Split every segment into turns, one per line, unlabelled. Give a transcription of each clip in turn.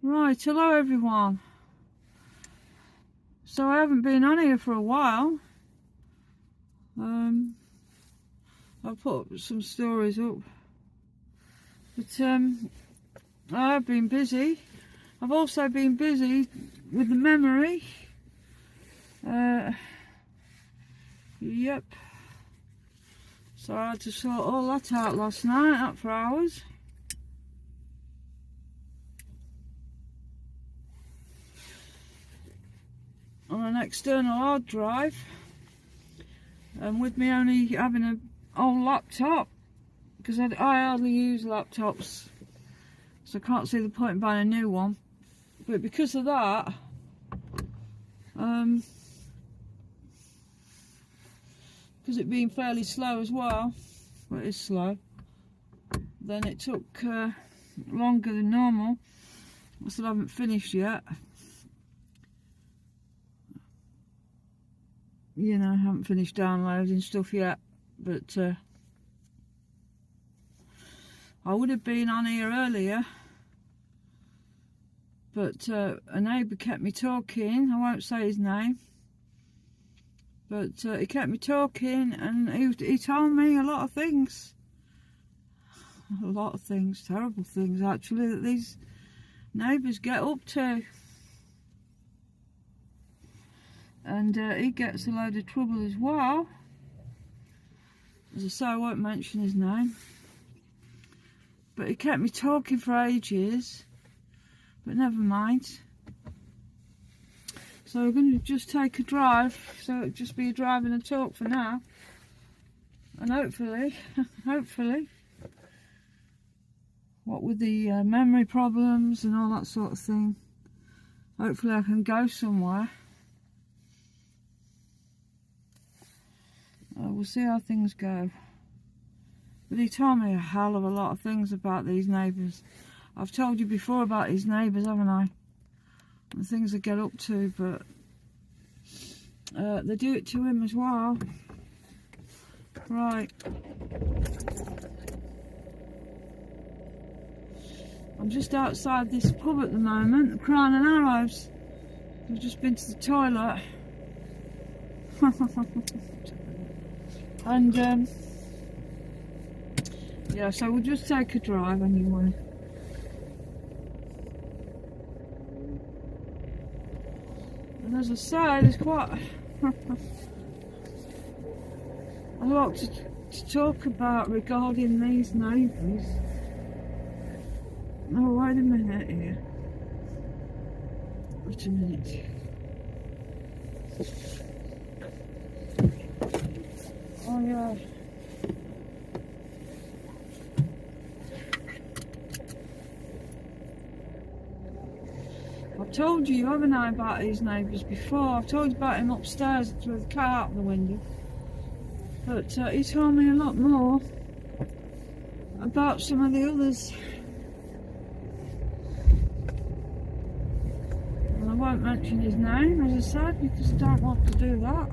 Right, hello everyone. So I haven't been on here for a while. I put some stories up, but I have been busy. I've also been busy with the memory. Yep. So I had to sort all that out last night, up for hours. On an external hard drive, and with me only having an old laptop, because I hardly use laptops, so I can't see the point in buying a new one. But because of that, because it being fairly slow as well, well, it is slow, then it took longer than normal. I still haven't finished yet. You know, I haven't finished downloading stuff yet, but I would have been on here earlier, but a neighbour kept me talking. I won't say his name, but he kept me talking, and he told me a lot of things, terrible things actually, that these neighbours get up to. And he gets a load of trouble as well. As I say, I won't mention his name. But he kept me talking for ages. But never mind. So we're going to just take a drive. So it'll just be a drive and a talk for now. And hopefully, what with the memory problems and all that sort of thing, hopefully I can go somewhere. We'll see how things go. But he told me a hell of a lot of things about these neighbours. I've told you before about his neighbours, haven't I? The things they get up to, but they do it to him as well. Right. I'm just outside this pub at the moment, the Crown and Arrows. I've just been to the toilet. And yeah, so we'll just take a drive anyway. And as I say, there's quite a lot to talk about regarding these neighbours. Oh, wait a minute here. Wait a minute. Oh yeah. I've told you, haven't I, about these neighbours before? I've told you about him upstairs with the car out the window. But he told me a lot more about some of the others. And I won't mention his name, as I said, because I don't want to do that.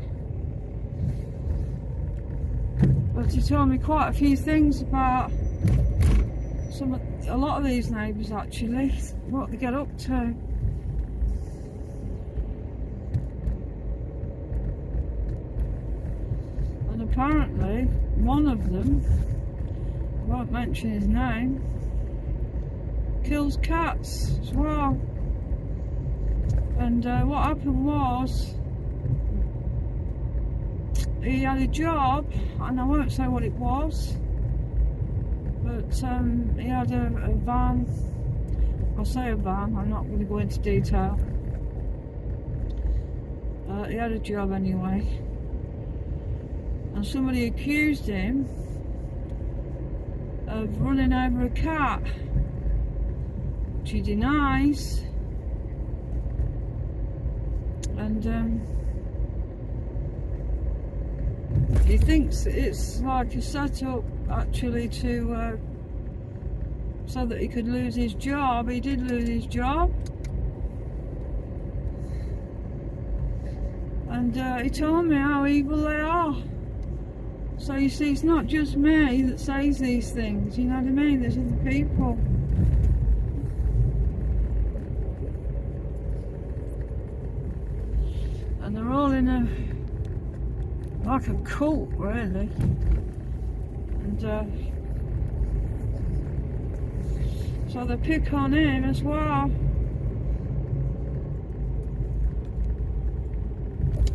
But he told me quite a few things about a lot of these neighbours actually, what they get up to. And apparently, one of them, I won't mention his name, kills cats as well. And what happened was, he had a job, and I won't say what it was, but he had a van. I'll say a van, I'm not going to go into detail. He had a job anyway, and somebody accused him of running over a cat, which he denies. And he thinks it's like a setup actually to so that he could lose his job. He did lose his job, and he told me how evil they are. So you see, it's not just me that says these things, you know what I mean? There's other people. And they're all in a, like a cult really. And so they pick on him as well.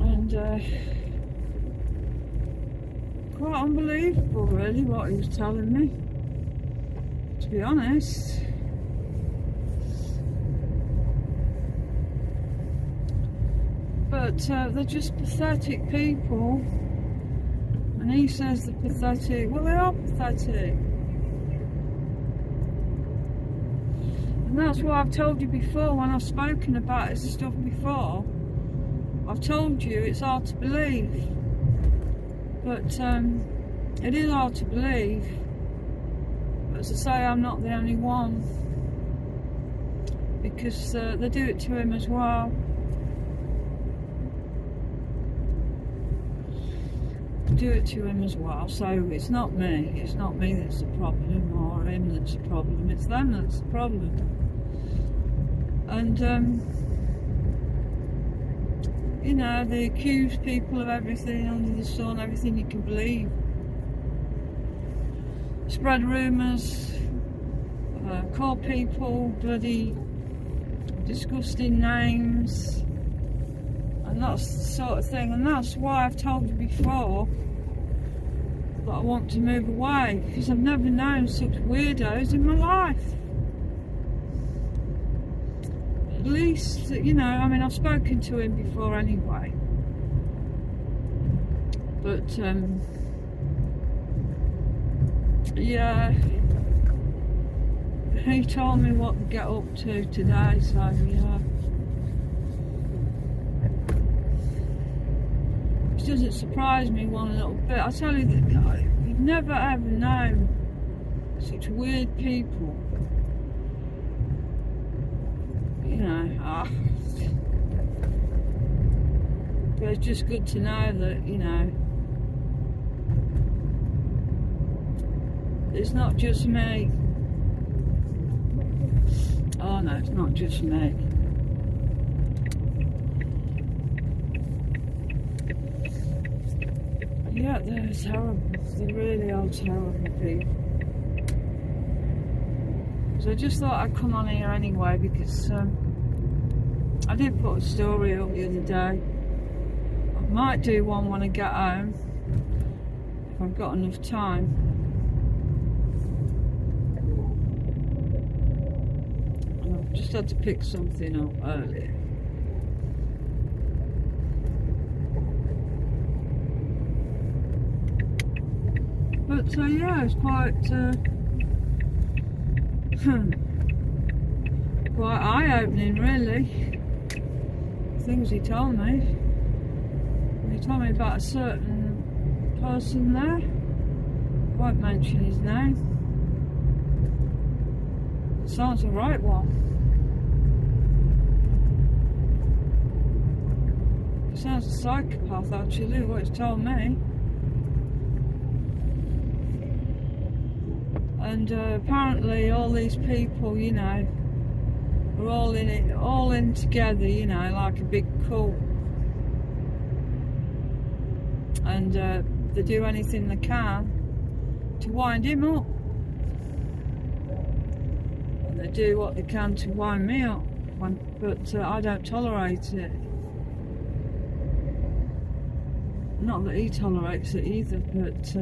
And quite unbelievable really what he was telling me, to be honest. But they're just pathetic people. And he says they're pathetic. Well, they are pathetic. And that's why I've told you before, when I've spoken about this stuff before, I've told you it's hard to believe. But it is hard to believe. But as I say, I'm not the only one. Because they do it to him as well. Do it to him as well, so it's not me that's the problem, or him that's the problem, it's them that's the problem. And you know, they accuse people of everything under the sun, everything you can believe, spread rumours, call people bloody disgusting names, and that's the sort of thing. And that's why I've told you before that I want to move away, because I've never known such weirdos in my life. At least, you know, I mean, I've spoken to him before anyway. But, yeah, he told me what to get up to today, so yeah. Which doesn't surprise me one little bit. I tell you that you've never ever known such weird people. You know, but it's just good to know that, you know, it's not just me. Oh no, it's not just me. Yeah, they're terrible. They really are terrible people. So I just thought I'd come on here anyway, because I did put a story up the other day. I might do one when I get home, if I've got enough time. And I've just had to pick something up earlier. But yeah, it's quite quite eye-opening really, things he told me. He told me about a certain person there, I won't mention his name. Sounds the right one. He sounds a psychopath actually, what he's told me. And apparently all these people, you know, are all in it, all in together, you know, like a big cult. And they do anything they can to wind him up. And they do what they can to wind me up, but I don't tolerate it. Not that he tolerates it either, but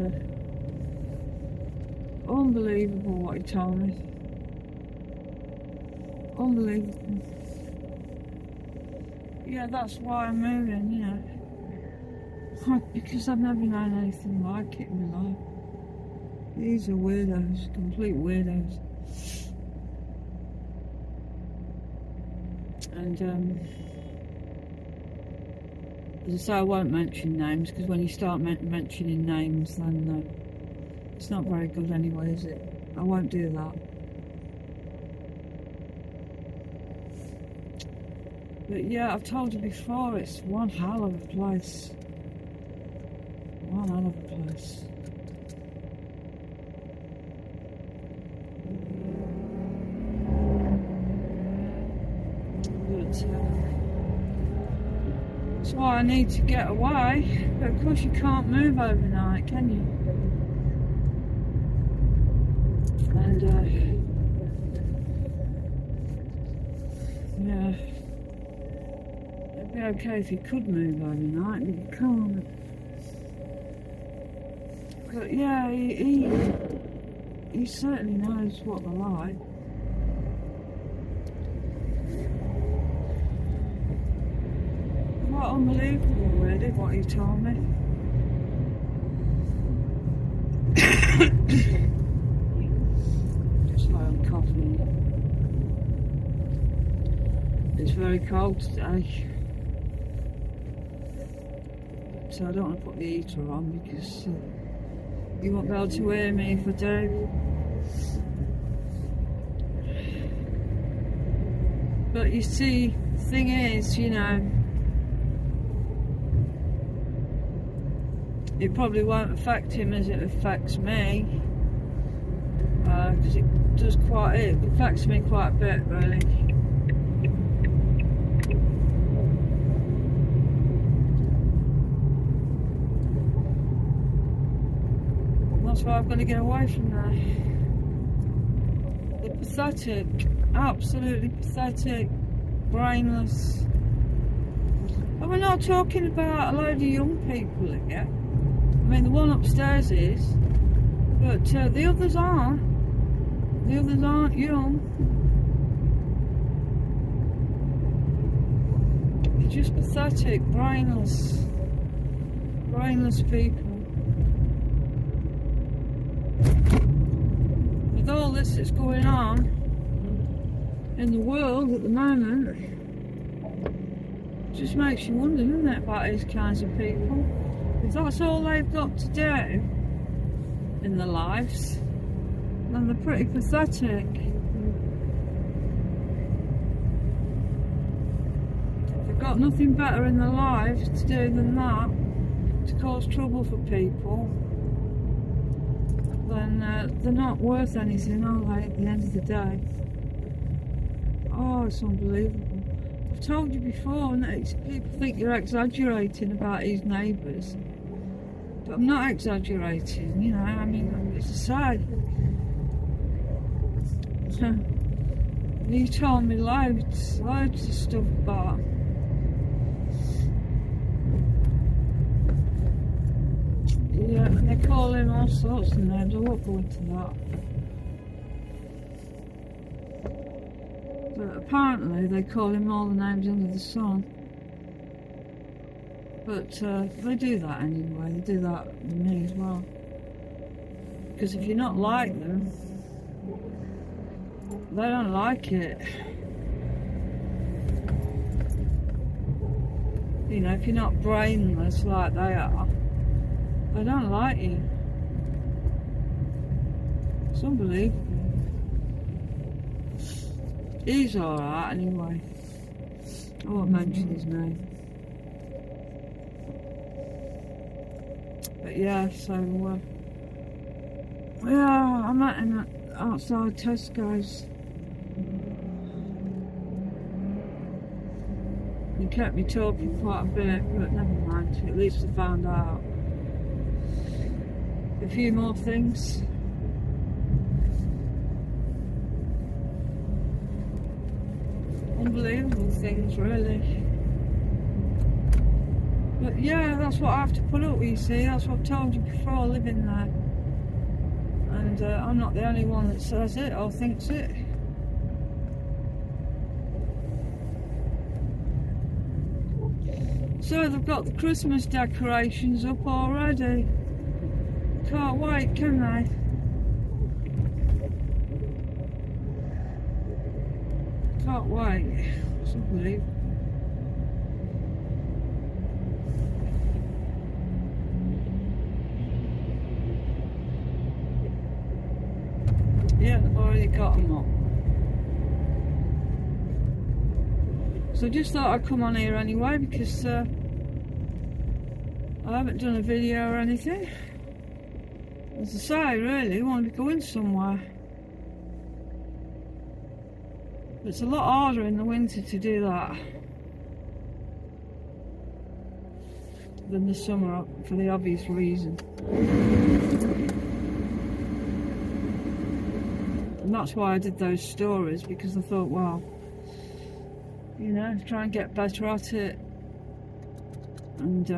unbelievable what he told me. Unbelievable. Yeah, that's why I'm moving, you know. Because I've never known anything like it in my life. These are weirdos, complete weirdos. And as I say, I won't mention names, because when you start mentioning names, then it's not very good anyway, is it? I won't do that. But yeah, I've told you before, it's one hell of a place. One hell of a place. But That's why I need to get away. But of course you can't move overnight, can you? And yeah, it'd be okay if you could move overnight, but you can't. But yeah, he certainly knows what they're like. Quite unbelievable, really, what he told me. Just like I'm coughing. It's very cold today, so I don't want to put the heater on because you won't be able to hear me if I do. But you see, the thing is, you know, it probably won't affect him as it affects me, because it affects me quite a bit, really. That's why I've got to get away from there. They're pathetic, absolutely pathetic, brainless. And we're not talking about a load of young people again. I mean, the one upstairs is, but the others aren't. The others aren't young. They're just pathetic, brainless people. With all this that's going on in the world at the moment, it just makes you wonder, doesn't it, about these kinds of people. If that's all they've got to do in their lives, then they're pretty pathetic. If they've got nothing better in their lives to do than that, to cause trouble for people, then they're not worth anything, are they, at the end of the day? Oh, it's unbelievable. I've told you before, people think you're exaggerating about his neighbours. But I'm not exaggerating, you know, I mean, it's a sad. He told me loads of stuff about. Yeah, they call him all sorts of names, I won't go into that. But apparently they call him all the names under the sun. But they do that anyway, they do that with me as well. Because if you're not like them, they don't like it. You know, if you're not brainless like they are, they don't like you. It's unbelievable. He's alright anyway. I won't mention his name. But yeah, so yeah, I met him outside Tesco's. He kept me talking quite a bit, but never mind. At least I found out a few more things. Unbelievable things, really. But yeah, that's what I have to put up with, you see. That's what I've told you before, living there. And I'm not the only one that says it or thinks it. So they've got the Christmas decorations up already. Can't wait, can they? Can't wait. It's unbelievable. Yeah, they've already got them up. So I just thought I'd come on here anyway because I haven't done a video or anything. As I say, really, I want to be going somewhere. It's a lot harder in the winter to do that. than the summer for the obvious reason. And that's why I did those stories, because I thought, well, you know, try and get better at it. And,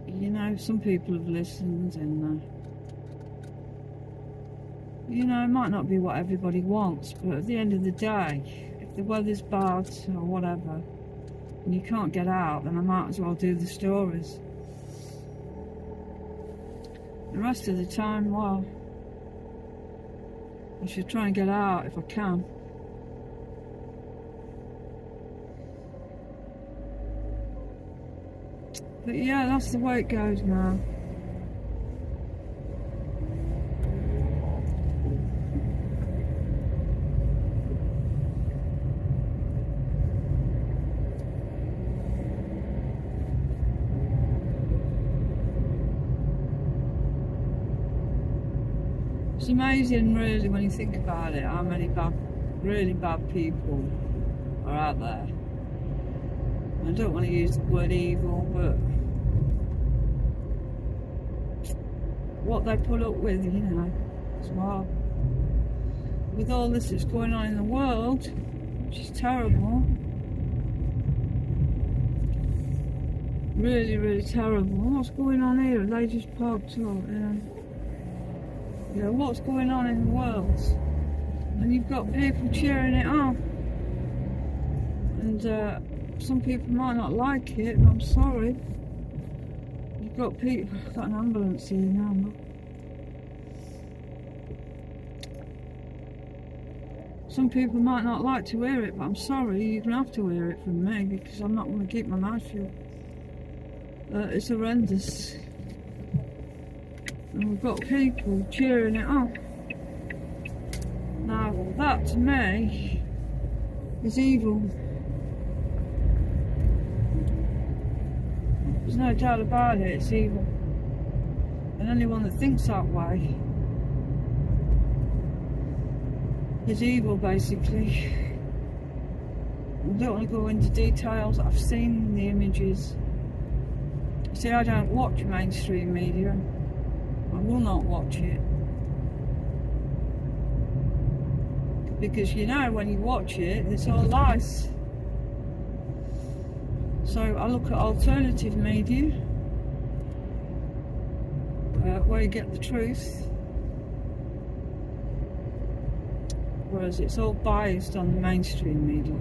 you know, some people have listened, and, you know, it might not be what everybody wants, but at the end of the day, if the weather's bad or whatever, and you can't get out, then I might as well do the stories. The rest of the time, well, I should try and get out if I can. But yeah, that's the way it goes now. It's amazing, really, when you think about it, how many really bad people are out there. I don't want to use the word evil, but what they put up with, you know, as well. With all this that's going on in the world, which is terrible. Really, really terrible. What's going on here? They just popped up, you know. You know, what's going on in the world? And you've got people cheering it on. And some people might not like it, but I'm sorry. You've got people... I've got an ambulance here now, look. Some people might not like to hear it, but I'm sorry, you're going to have to hear it from me, because I'm not going to keep my mouth shut. It's horrendous. And we've got people cheering it on. Now, that to me is evil. There's no doubt about it, it's evil. And anyone that thinks that way is evil, basically. I don't want to go into details. I've seen the images. See, I don't watch mainstream media. I will not watch it. Because, you know, when you watch it, it's all lies. So I look at alternative media, where you get the truth. Whereas it's all biased on the mainstream media.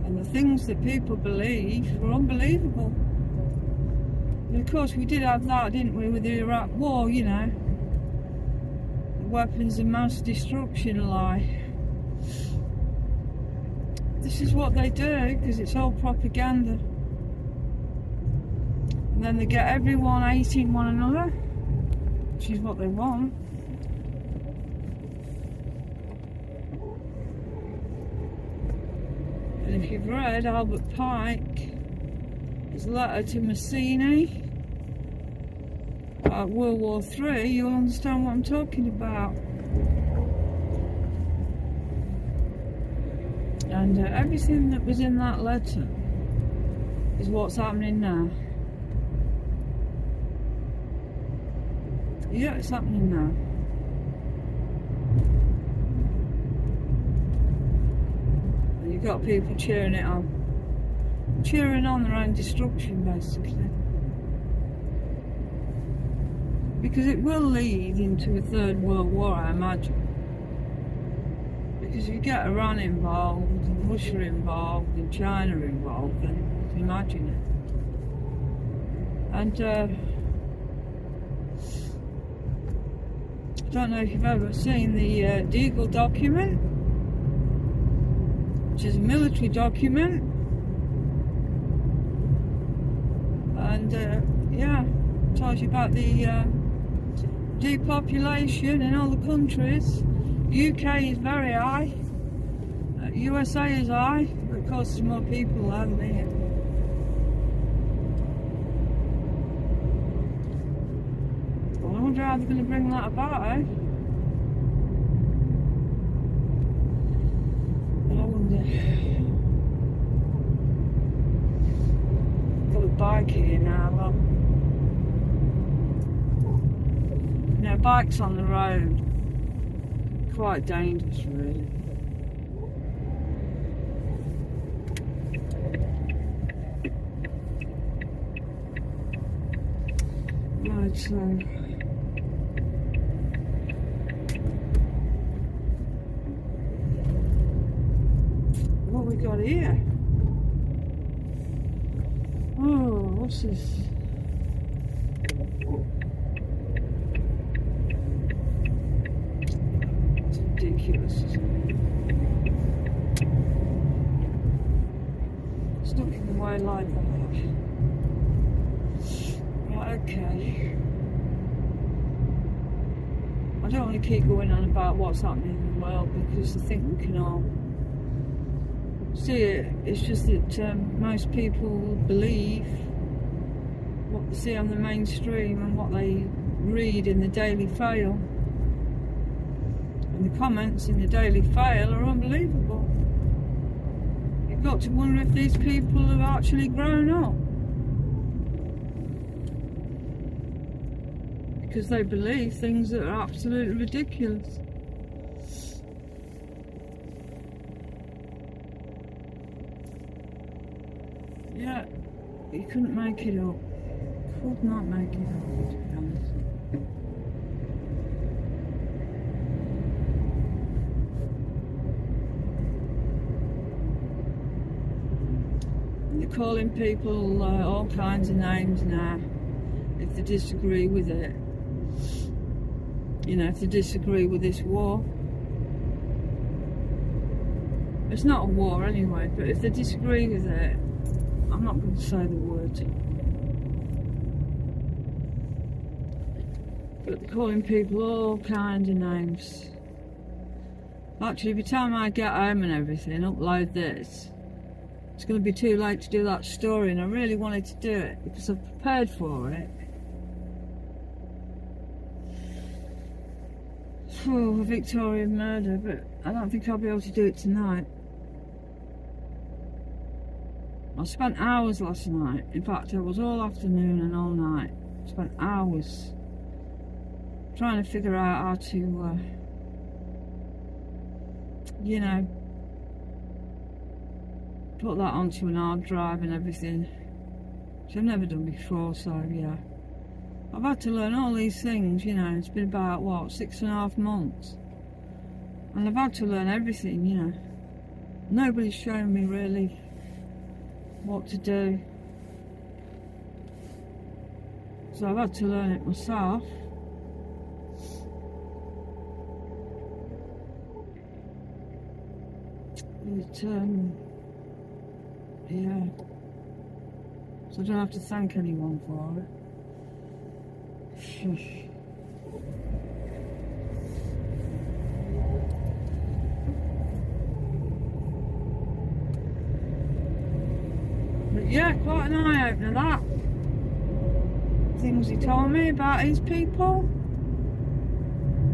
And the things that people believe are unbelievable. And of course we did have that, didn't we, with the Iraq war, you know. The weapons of mass destruction lie. This is what they do, because it's all propaganda. And then they get everyone hating one another, which is what they want. And if you've read Albert Pike, his letter to Mazzini about World War III, you'll understand what I'm talking about. And everything that was in that letter is what's happening now. Yeah, it's happening now. And you've got people cheering it on. Cheering on their own destruction, basically. Because it will lead into a third world war, I imagine. Because if you get Iran involved, and Russia involved, and China involved, then you can imagine it. And I don't know if you've ever seen the Deagle document, which is a military document. And yeah, tells you about the depopulation in all the countries. UK is very high. USA is high, but of course there's more people there than here. Well, I wonder how they're going to bring that about, eh? I wonder. bike here now, look. You know, bikes on the road, quite dangerous really. Right, so what we got here? Oh, what's this? It's ridiculous, isn't it? Stuck in the way like that. Right, okay. I don't want to keep going on about what's happening in the world because I think we can all see it. It's just that most people believe what they see on the mainstream and what they read in the Daily Fail. And the comments in the Daily Fail are unbelievable. You've got to wonder if these people have actually grown up. Because they believe things that are absolutely ridiculous. Yeah, you couldn't make it up. Could not make it up, to be honest. And they're calling people all kinds of names now if they disagree with it. You know, if they disagree with this war. It's not a war anyway, but if they disagree with it, I'm not going to say the word. But they're calling people all kinds of names. Actually, by the time I get home and everything, upload this, it's going to be too late to do that story, and I really wanted to do it because I've prepared for it. Oh, a Victorian murder, but I don't think I'll be able to do it tonight. I spent hours last night. In fact, I was all afternoon and all night. I spent hours trying to figure out how to, you know, put that onto an hard drive and everything, which I've never done before, so yeah. I've had to learn all these things, you know. It's been about, what, 6.5 months. And I've had to learn everything, you know. Nobody's shown me really what to do. So I've had to learn it myself. But, yeah. So I don't have to thank anyone for it. But yeah, quite an eye-opener that. Things he told me about his people,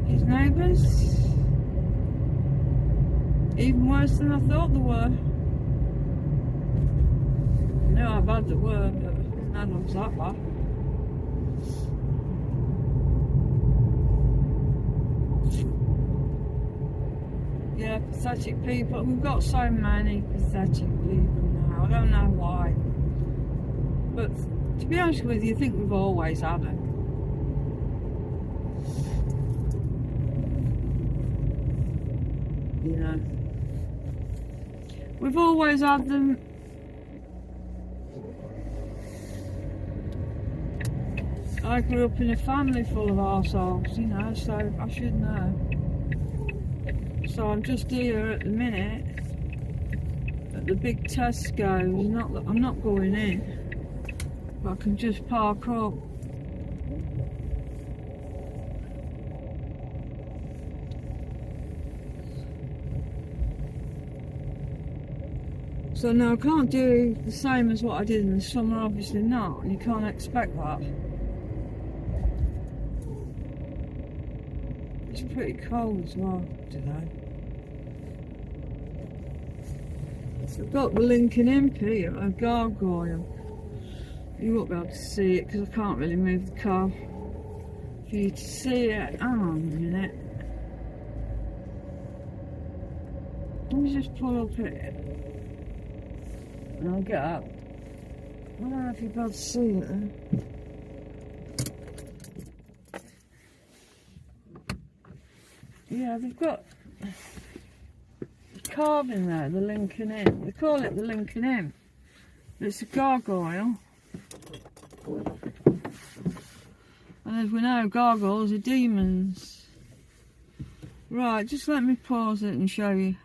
his neighbours. Even worse than I thought they were. I know how bad they were, but none of that bad. Yeah, pathetic people. We've got so many pathetic people now. I don't know why. But to be honest with you, I think we've always had them. You know. We've always had them. I grew up in a family full of arseholes, you know, so I should know. So I'm just here at the minute at the big Tesco's. I'm not going in, but I can just park up. So now I can't do the same as what I did in the summer, obviously not, and you can't expect that. It's pretty cold as well today. I've got the Lincoln Impy, a gargoyle. You won't be able to see it because I can't really move the car for you to see it. Hang on a minute. Let me just pull up it and I'll get up. I don't know if you'll be able to see it then. Yeah, they've got carving there, the Lincoln Inn. They call it the Lincoln Inn. But it's a gargoyle. And as we know, gargoyles are demons. Right, just let me pause it and show you.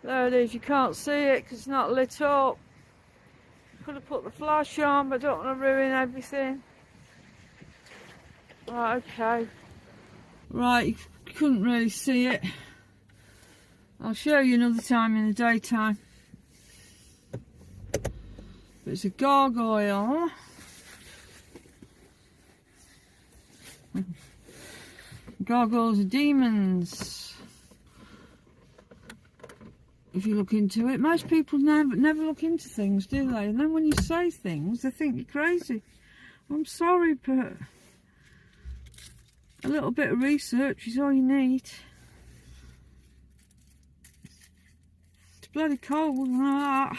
There it is, you can't see it because it's not lit up. Could have put the flash on, but I don't want to ruin everything. Right, okay. Right, you couldn't really see it. I'll show you another time in the daytime. But it's a gargoyle. Gargoyles are demons. If you look into it, most people never look into things, do they? And then when you say things, they think you're crazy. I'm sorry, but a little bit of research is all you need. It's bloody cold. I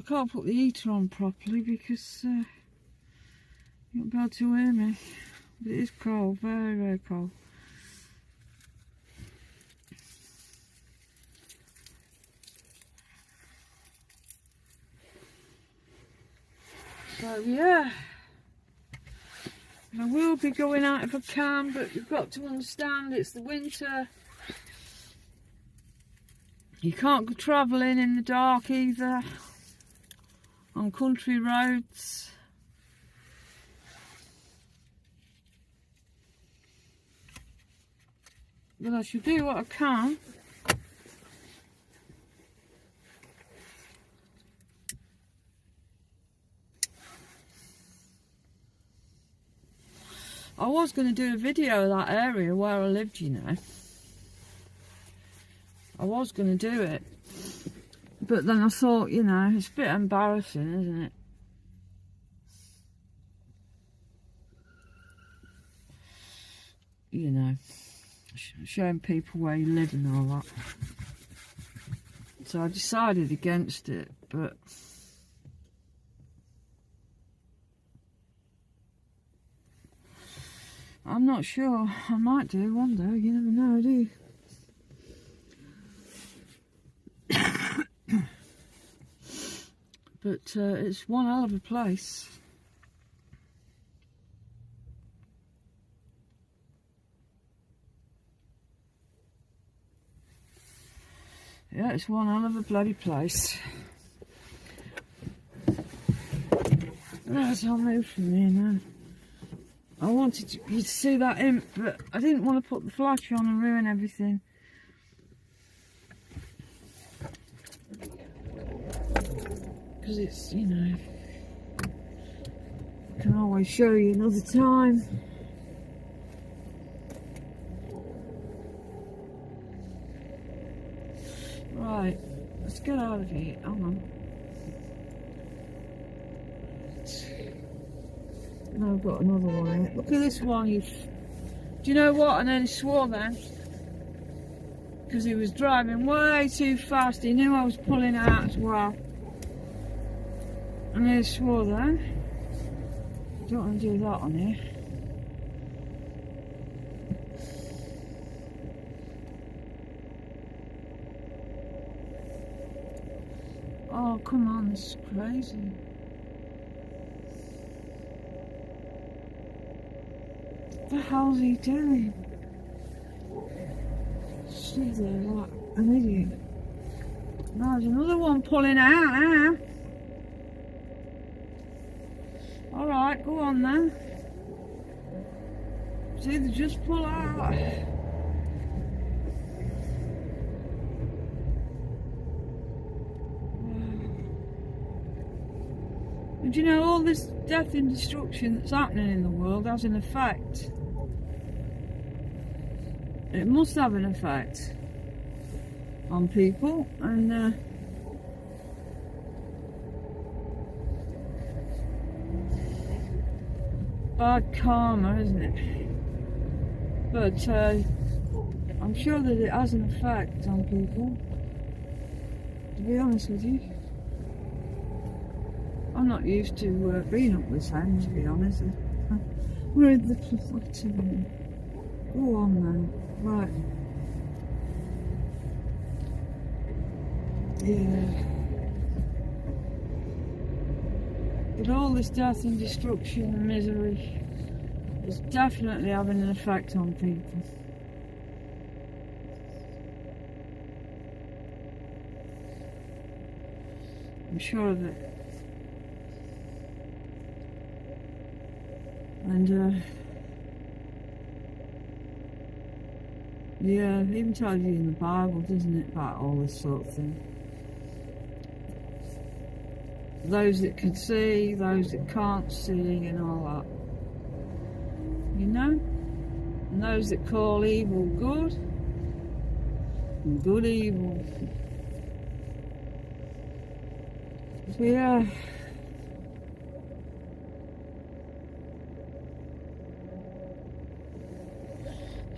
can't put the heater on properly because you won't be able to hear me. But it is cold, very, very cold. So yeah, I will be going out if I can, but you've got to understand it's the winter. You can't go travelling in the dark either on country roads. But I shall do what I can. I was going to do a video of that area where I lived, you know. I was going to do it. But then I thought, you know, it's a bit embarrassing, isn't it? You know, showing people where you live and all that. So I decided against it, but I'm not sure. I might do one day. You never know, do you? But it's one hell of a place. Yeah, it's one hell of a bloody place. Right, I'll move from here now. I wanted you to see that imp, but I didn't want to put the flash on and ruin everything. Because it's, you know, I can always show you another time. Right, let's get out of here. Hang on. Now I've got another one here. Look at this one. Do you know what? And then he swore then. Because he was driving way too fast. He knew I was pulling out as well. And he swore then. I don't want to do that on here. Oh, come on, this is crazy. What the hell's he doing? See there, like an idiot. Now there's another one pulling out now. Alright, go on then. See, they just pull out. And you know, all this death and destruction that's happening in the world has an effect. It must have an effect on people, and bad karma, isn't it? But I'm sure that it has an effect on people, to be honest with you. I'm not used to being up this end, to be honest. We're in the platoon. Go on then. Right. Yeah. But all this death and destruction and misery is definitely having an effect on people. I'm sure of it. And yeah, it even tells you in the Bible, doesn't it, about all this sort of thing. Those that can see, those that can't see, and all that. You know? And those that call evil good, and good evil. So yeah.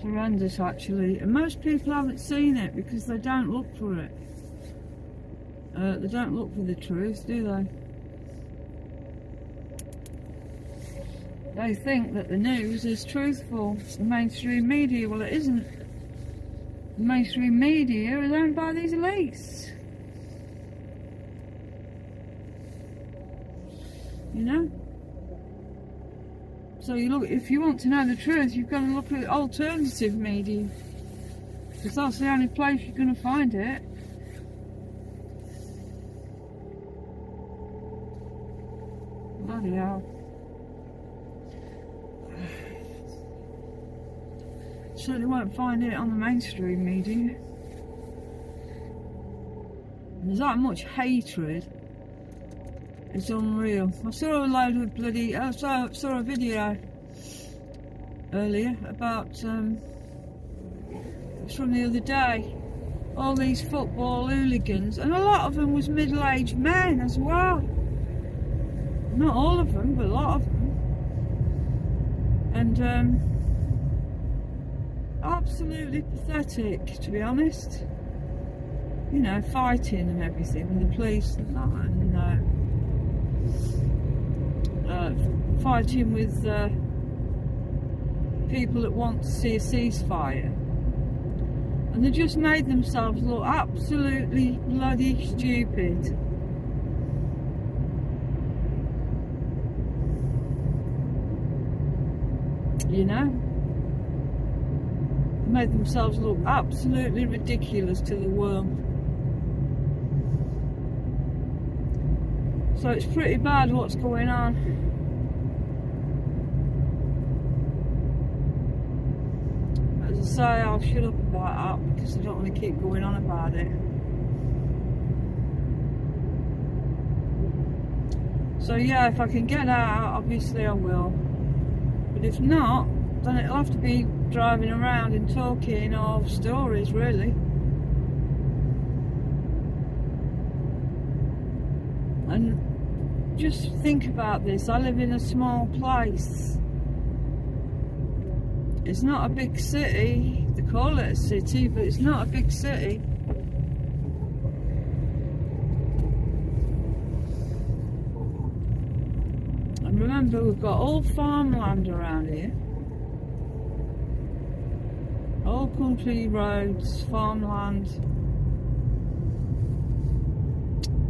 Horrendous, actually, and most people haven't seen it because they don't look for it. They don't look for the truth, do they? They think that the news is truthful, the mainstream media. Well, it isn't. The mainstream media is owned by these elites. You know? So you look, if you want to know the truth, you've got to look at alternative media, because that's the only place you're going to find it. Bloody hell. Certainly won't find it on the mainstream media. And there's that much hatred. It's unreal. I saw a load of bloody... I saw a video earlier about... it was from the other day. All these football hooligans. And a lot of them was middle-aged men as well. Not all of them, but a lot of them. And absolutely pathetic, to be honest. You know, fighting and everything with the police and that. And, fighting with people that want to see a ceasefire, and they just made themselves look absolutely bloody stupid. You know, made themselves look absolutely ridiculous to the world. So it's pretty bad what's going on. As I say, I'll shut up about that because I don't want to keep going on about it. So yeah, if I can get out, obviously I will. But if not, then it'll have to be driving around and talking of stories, really. And just think about this. I live in a small place. It's not a big city. They call it a city, but it's not a big city. And remember, we've got all farmland around here. All country roads, farmland.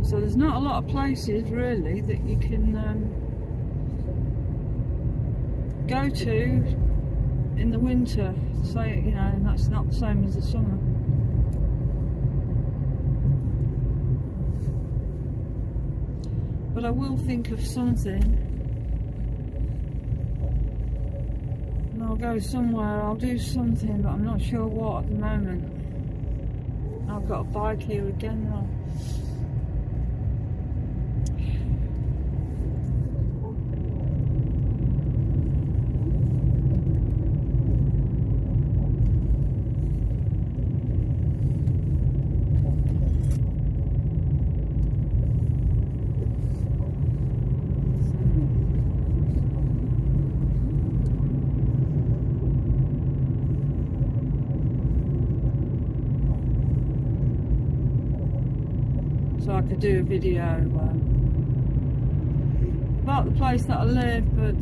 So there's not a lot of places really that you can go to in the winter. So, you know, and that's not the same as the summer. But I will think of something. And I'll go somewhere, I'll do something, but I'm not sure what at the moment. I've got a bike here again now. so I could do a video about the place that I live, but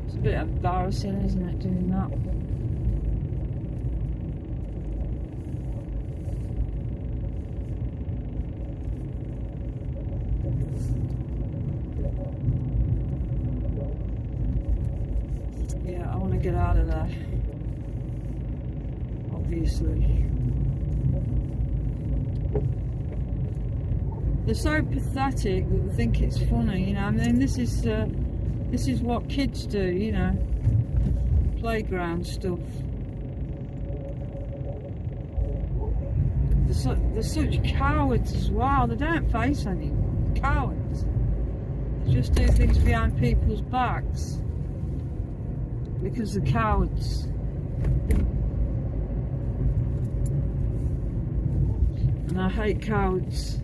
it's a bit embarrassing, isn't it, doing that? Yeah, I want to get out of there, obviously. They're so pathetic that they think it's funny, you know. I mean, this is what kids do, you know, playground stuff. They're such cowards as well. They don't face anyone. Cowards. They just do things behind people's backs because they're cowards. And I hate cowards.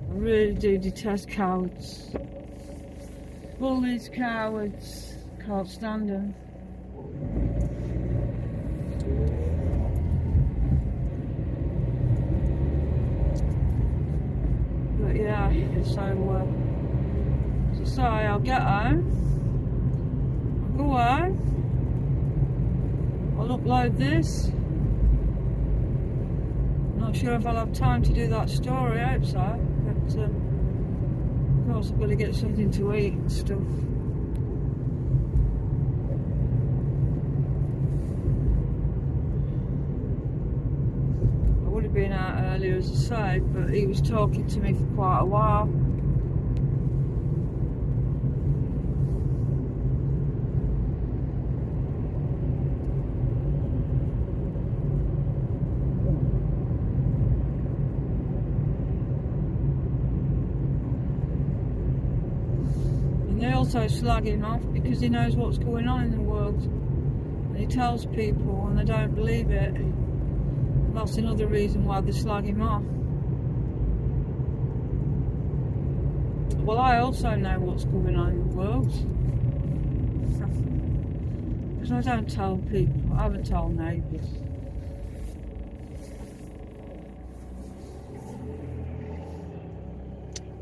I really do detest cowards. Bullies, cowards, can't stand them. But yeah, so sorry, I'll get home. I'll go home. I'll upload this. Not sure if I'll have time to do that story, I hope so. But of course I've got to get something to eat and stuff. I would have been out earlier, as I say, but he was talking to me for quite a while. They also slag him off because he knows what's going on in the world. And he tells people and they don't believe it. That's another reason why they slag him off. Well, I also know what's going on in the world. Because I don't tell people. I haven't told neighbours.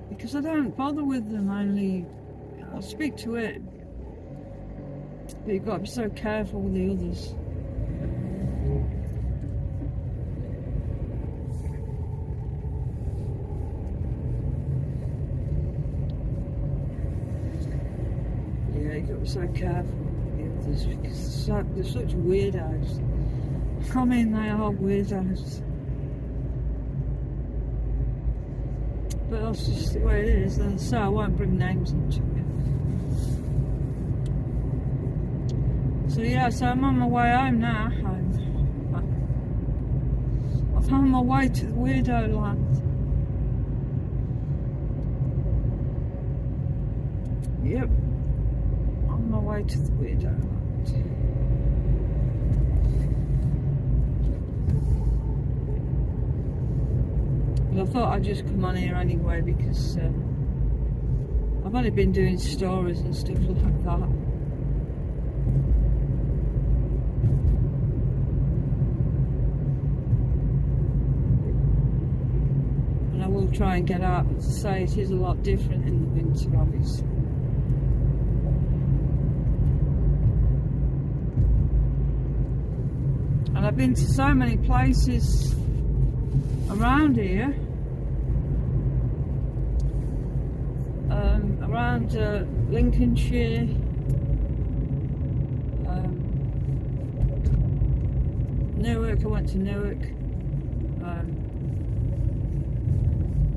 Because I don't bother with them, only I'll speak to it, but you've got to be so careful with the others. Yeah, you've got to be so careful with the others because they're such weirdos. I mean, they are weirdos. But that's just the way it is, and so I won't bring names into it. So yeah, so I'm on my way home now. I've found my way to the weirdo land. Yep, on my way to the weirdo land. But I thought I'd just come on here anyway because I've only been doing stories and stuff like that. I will try and get out, but to say it is a lot different in the winter, obviously. And I've been to so many places around here, around Lincolnshire, Newark. I went to Newark.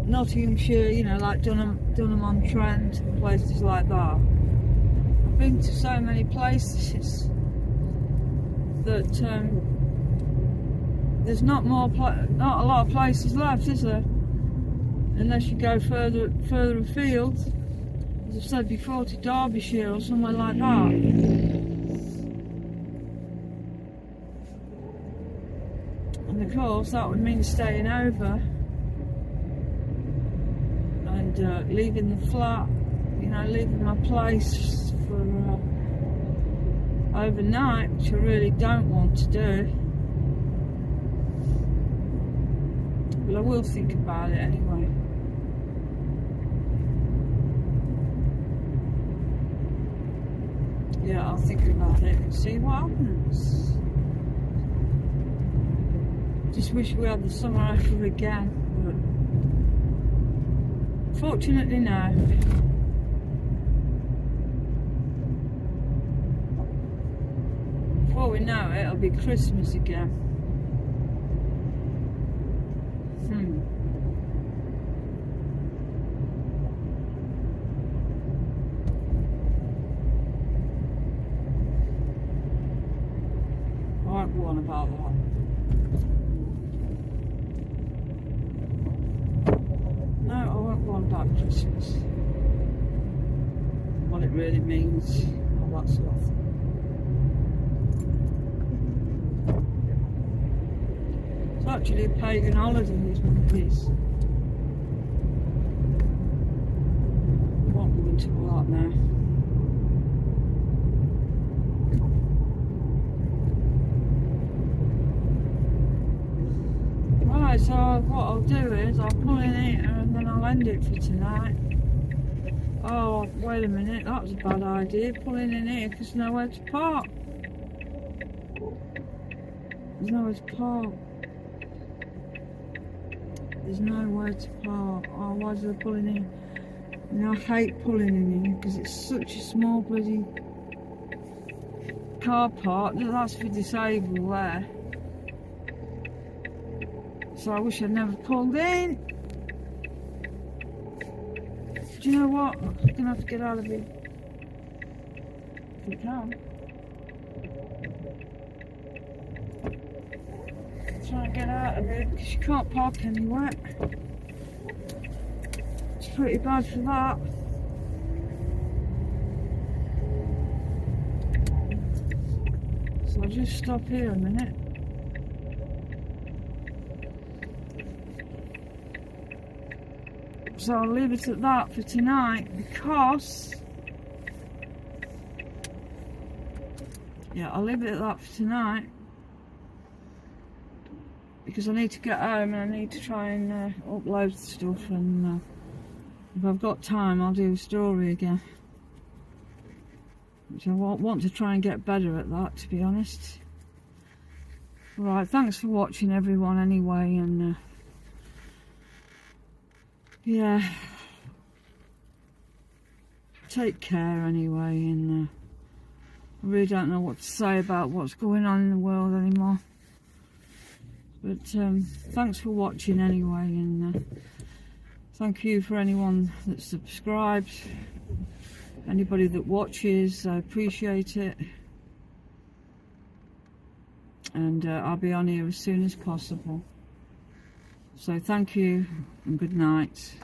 Nottinghamshire, you know, like Dunham-on-Trent, places like that. I've been to so many places that there's not a lot of places left, is there? Unless you go further afield, as I've said before, to Derbyshire or somewhere like that. And of course, that would mean staying over. And leaving the flat, you know, leaving my place for overnight, which I really don't want to do. But I will think about it anyway. Yeah, I'll think about it and see what happens. Just wish we had the summer after again, but fortunately no. Before we know it, it'll be Christmas again. I won't go on about that. No, I won't go on about Christmas. What it really means, all that sort of thing. It's actually a pagan holiday, is what it is. I won't go into all that now. Right, so what I'll do is I'll pull in here and then I'll end it for tonight. Oh, wait a minute, that was a bad idea, pulling in here because there's nowhere to park. There's nowhere to park. There's nowhere to park. Oh, why did I pull in here? You know, I hate pulling in here because it's such a small bloody car park. That's for disabled there. So I wish I'd never pulled in. Do you know what? I'm gonna have to get out of here. If you can. Try and get out of it because you can't park anywhere. It's pretty bad for that. So I'll just stop here a minute. So I'll leave it at that for tonight because I'll leave it at that for tonight because I need to get home and I need to try and upload stuff, and if I've got time I'll do a story again, which I want to try and get better at that, to be honest. Right, thanks for watching everyone anyway, and yeah, take care anyway, and I really don't know what to say about what's going on in the world anymore, but thanks for watching anyway, and thank you for anyone that subscribes, anybody that watches, I appreciate it, and I'll be on here as soon as possible. So thank you and good night.